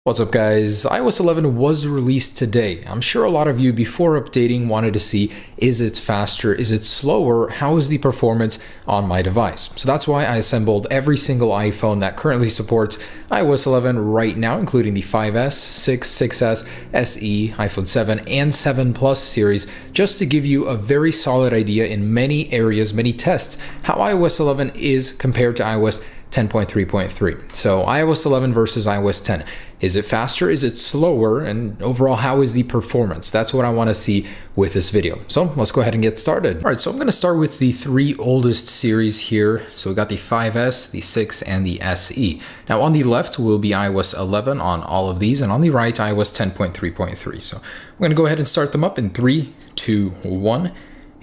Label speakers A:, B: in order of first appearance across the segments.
A: What's up guys, iOS 11 was released today. I'm sure a lot of you before updating wanted to see, is it faster, is it slower, how is the performance on my device? So that's why I assembled every single iPhone that currently supports iOS 11 right now, including the 5S, 6, 6S, SE, iPhone 7, and 7 Plus series, just to give you a very solid idea in many areas, many tests, how iOS 11 is compared to iOS 10.3.3. So iOS 11 versus iOS 10. Is it faster? Is it slower? And overall, how is the performance? That's what I want to see with this video. So let's go ahead and get started. All right, so I'm going to start with the three oldest series here. So we got the 5S, the 6, and the SE. Now on the left will be iOS 11 on all of these, and on the right, iOS 10.3.3. So I'm going to go ahead and start them up in 3, 2, 1,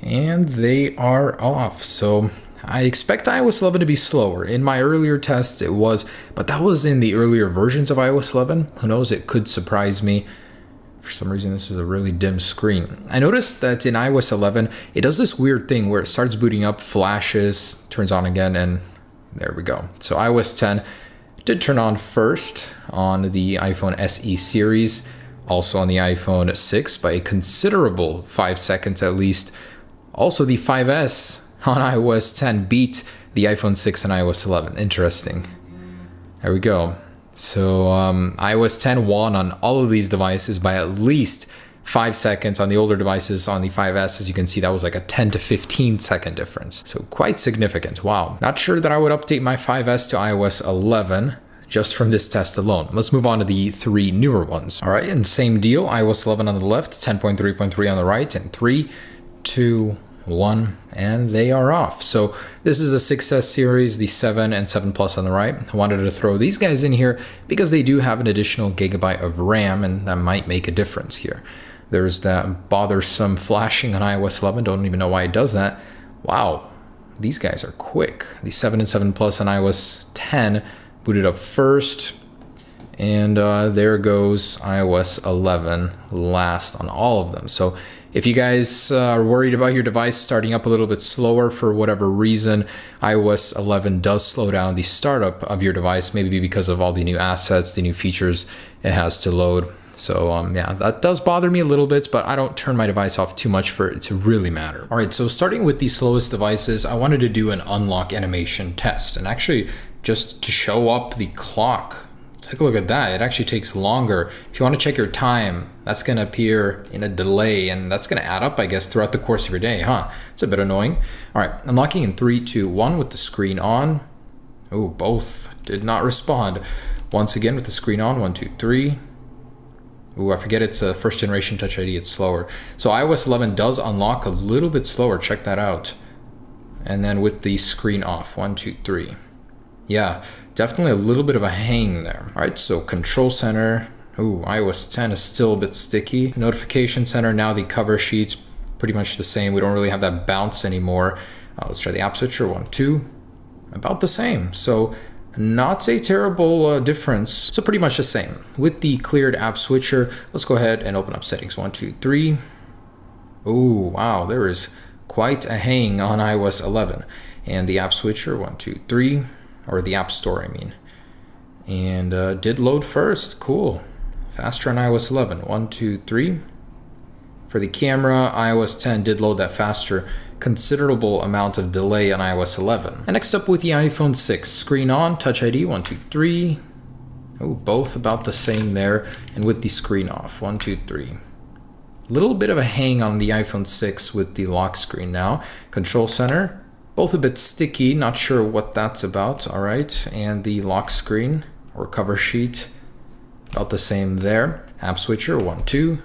A: and they are off. So I expect iOS 11 to be slower. In my earlier tests it was, but that was in the earlier versions of iOS 11. Who knows, it could surprise me. For some reason this is a really dim screen. I noticed that in iOS 11 it does this weird thing where it starts booting up, flashes, turns on again, and there we go. So iOS 10 did turn on first on the iPhone SE series, also on the iPhone 6 by a considerable 5 seconds at least. Also the 5S on iOS 10 beat the iPhone 6 and iOS 11. Interesting. There we go. So iOS 10 won on all of these devices by at least 5 seconds. On the older devices, on the 5S, as you can see, that was like a 10 to 15 second difference. So quite significant. Wow. Not sure that I would update my 5S to iOS 11 just from this test alone. Let's move on to the three newer ones. All right, and same deal. iOS 11 on the left, 10.3.3 on the right, and 3, 2, 1, and they are off. So this is the 6S series, the 7 and 7 Plus on the right. I wanted to throw these guys in here because they do have an additional gigabyte of RAM, and that might make a difference here. There's that bothersome flashing on iOS 11. Don't even know why it does that. Wow, these guys are quick. The 7 and 7 Plus on iOS 10 booted up first, and there goes iOS 11 last on all of them. So if you guys are worried about your device starting up a little bit slower for whatever reason, iOS 11 does slow down the startup of your device, maybe because of all the new assets, the new features it has to load. So yeah, that does bother me a little bit, but I don't turn my device off too much for it to really matter. All right, so starting with the slowest devices, I wanted to do an unlock animation test, and actually just to show up the clock. Take a look at that. It actually takes longer. If you want to check your time, that's going to appear in a delay, and that's going to add up, I guess, throughout the course of your day, huh? It's a bit annoying. All right, unlocking in 3, 2, 1 with the screen on. Oh, both did not respond. Once again with the screen on, 1, 2, 3. Oh, I forget it's a first generation Touch ID, it's slower. So iOS 11 does unlock a little bit slower, check that out. And then with the screen off, 1, 2, 3. Yeah, definitely a little bit of a hang there. All right, so control center. Ooh, iOS 10 is still a bit sticky. Notification center, now the cover sheet, pretty much the same. We don't really have that bounce anymore. Let's try the app switcher, 1, 2. About the same. So not a terrible difference. So pretty much the same. With the cleared app switcher, let's go ahead and open up settings, 1, 2, 3. Ooh, wow, there is quite a hang on iOS 11. And the app switcher, 1, 2, 3. Or the App Store, I mean. And did load first. Cool. Faster on iOS 11. 1, 2, 3. For the camera, iOS 10 did load that faster. Considerable amount of delay on iOS 11. And next up with the iPhone 6. Screen on, Touch ID, 1, 2, 3. Oh, both about the same there. And with the screen off, 1, 2, 3. Little bit of a hang on the iPhone 6 with the lock screen now. Control center. Both a bit sticky, not sure what that's about. All right, and the lock screen or cover sheet, about the same there. App switcher, 1, 2.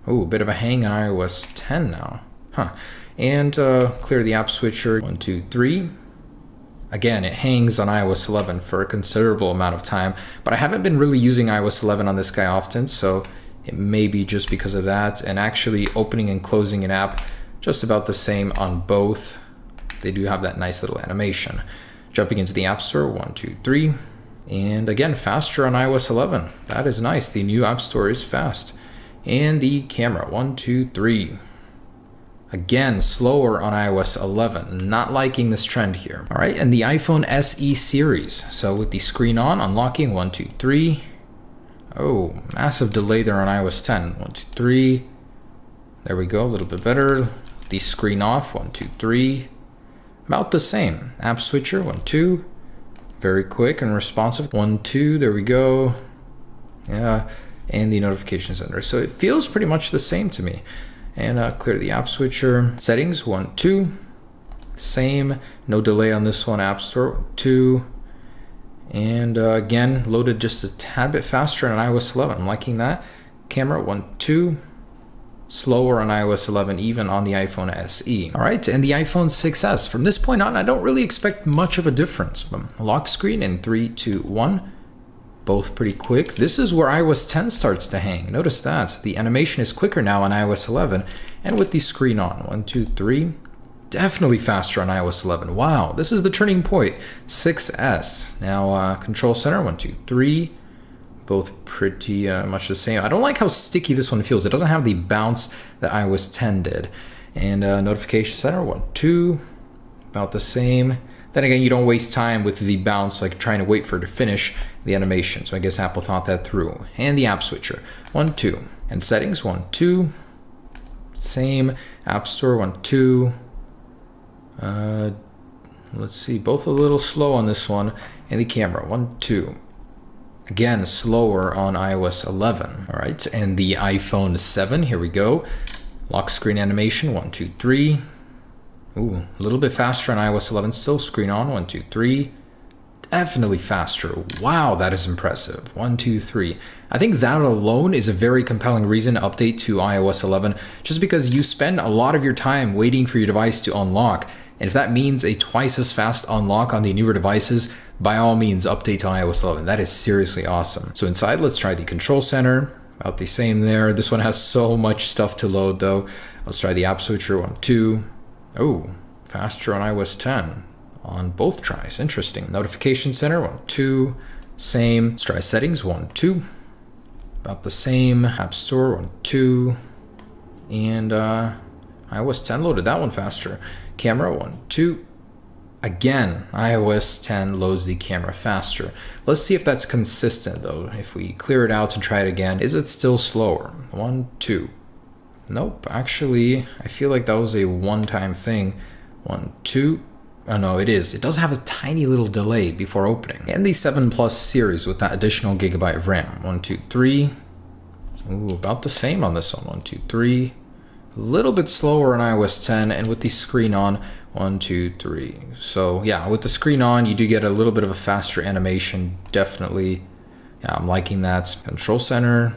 A: Oh, a bit of a hang on iOS 10 now. Huh. And clear the app switcher, 1, 2, 3. Again, it hangs on iOS 11 for a considerable amount of time, but I haven't been really using iOS 11 on this guy often, so it may be just because of that. And actually opening and closing an app, just about the same on both. They do have that nice little animation. Jumping into the App Store, 1, 2, 3. And again, faster on iOS 11. That is nice. The new App Store is fast. And the camera, 1, 2, 3. Again, slower on iOS 11. Not liking this trend here. All right, and the iPhone SE series. So with the screen on, unlocking, 1, 2, 3. Oh, massive delay there on iOS 10. 1, 2, 3. There we go, a little bit better. The screen off, 1, 2, 3. About the same. App switcher, 1, 2. Very quick and responsive. 1, 2, there we go. Yeah, and the notification center. So it feels pretty much the same to me. And clear the app switcher. Settings, 1, 2. Same, no delay on this one. App Store, 2. And again, loaded just a tad bit faster on iOS 11. I'm liking that. Camera, 1, 2. Slower on iOS 11, even on the iPhone SE. All right, and the iPhone 6s. From this point on, I don't really expect much of a difference. Lock screen in 3, 2, 1. Both pretty quick. This is where iOS 10 starts to hang. Notice that. The animation is quicker now on iOS 11, and with the screen on. 1, 2, 3. Definitely faster on iOS 11. Wow, this is the turning point. 6S. Now, Control Center, 1, 2, 3. Both pretty much the same. I don't like how sticky this one feels. It doesn't have the bounce that iOS 10 did. And Notification Center, 1, 2. About the same. Then again, you don't waste time with the bounce, like trying to wait for it to finish the animation. So I guess Apple thought that through. And the App Switcher, 1, 2. And Settings, 1, 2. Same. App Store, 1, 2. Let's see, both a little slow on this one. And the camera, 1, 2. Again, slower on iOS 11. All right, and the iPhone 7, here we go. Lock screen animation, 1, 2, 3. Ooh, a little bit faster on iOS 11, still screen on, 1, 2, 3. Definitely faster. Wow, that is impressive. 1, 2, 3. I think that alone is a very compelling reason to update to iOS 11, just because you spend a lot of your time waiting for your device to unlock. And if that means a twice as fast unlock on the newer devices, by all means update to iOS 11. That is seriously awesome. So inside, let's try the Control Center. About the same there. This one has so much stuff to load though. Let's try the App Switcher, 1, 2. Oh, faster on iOS 10 on both tries. Interesting. Notification Center, 1, 2. Same. Let's try Settings, 1, 2. About the same. App Store, 1, 2. And iOS 10 loaded that one faster. Camera, 1, 2. Again, iOS 10 loads the camera faster. Let's see if that's consistent though. If we clear it out and try it again, is it still slower? 1, 2. Nope, actually, I feel like that was a one-time thing. 1, 2. Oh no, it is. It does have a tiny little delay before opening. And the 7 Plus series with that additional gigabyte of RAM. 1, 2, 3. Ooh, about the same on this one. 1, 2, 3. A little bit slower on iOS 10, and with the screen on, 1, 2, 3. So yeah, with the screen on, you do get a little bit of a faster animation. Definitely, yeah, I'm liking that. Control Center,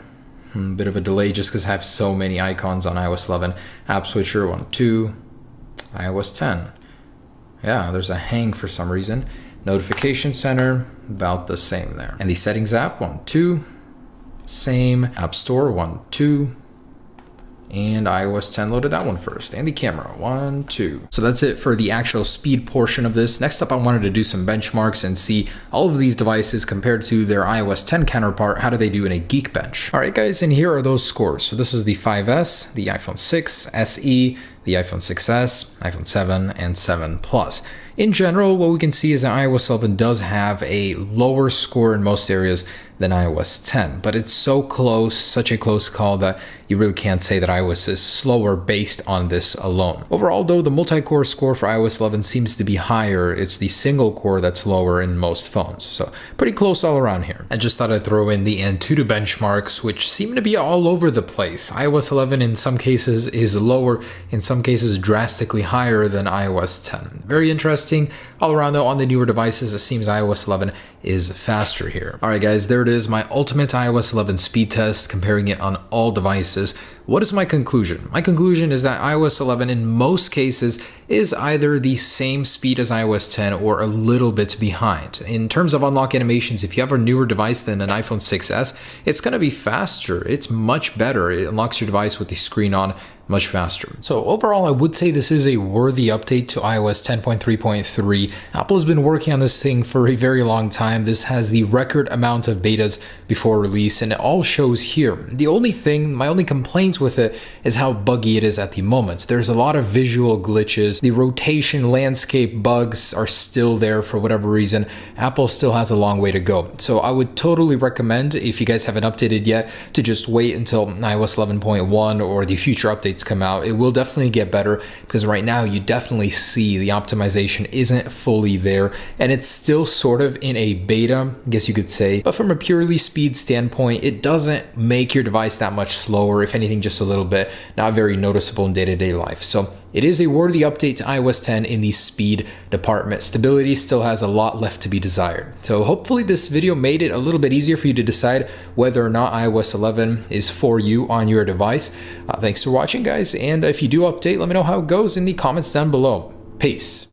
A: bit of a delay just because I have so many icons on iOS 11. App Switcher, 1, 2. iOS 10. Yeah, there's a hang for some reason. Notification Center, about the same there. And the Settings app, 1, 2. Same. App Store, 1, 2. And iOS 10 loaded that one first. And the camera, 1, 2. So that's it for the actual speed portion of this. Next up, I wanted to do some benchmarks and see all of these devices compared to their iOS 10 counterpart. How do they do in a Geekbench? All right, guys, and here are those scores. So this is the 5S, the iPhone 6, SE, the iPhone 6s, iPhone 7, and 7 Plus. In general, what we can see is that iOS 11 does have a lower score in most areas than iOS 10, but it's so close, such a close call that you really can't say that iOS is slower based on this alone. Overall though, the multi-core score for iOS 11 seems to be higher. It's the single core that's lower in most phones, so pretty close all around here. I just thought I'd throw in the Antutu benchmarks, which seem to be all over the place. iOS 11 in some cases is lower, in some cases drastically higher than iOS 10. Very interesting. All around though, on the newer devices, it seems iOS 11 is faster here. All right guys, there it is, my ultimate iOS 11 speed test, comparing it on all devices. What is my conclusion? My conclusion is that iOS 11 in most cases is either the same speed as iOS 10 or a little bit behind. In terms of unlock animations, if you have a newer device than an iPhone 6s, it's going to be faster. It's much better. It unlocks your device with the screen on much faster. So overall, I would say this is a worthy update to iOS 10.3.3. Apple has been working on this thing for a very long time. This has the record amount of betas before release, and it all shows here. The only thing, my only complaints concerns with it is how buggy it is at the moment. There's a lot of visual glitches. The rotation landscape bugs are still there for whatever reason. Apple still has a long way to go. So I would totally recommend, if you guys haven't updated yet, to just wait until iOS 11.1 or the future updates come out. It will definitely get better, because right now you definitely see the optimization isn't fully there, and it's still sort of in a beta, I guess you could say. But from a purely speed standpoint, it doesn't make your device that much slower, if anything just a little bit, not very noticeable in day-to-day life. So it is a worthy update to iOS 10 in the speed department. Stability still has a lot left to be desired. So hopefully this video made it a little bit easier for you to decide whether or not iOS 11 is for you on your device. Thanks for watching, guys, and if you do update, let me know how it goes in the comments down below. Peace.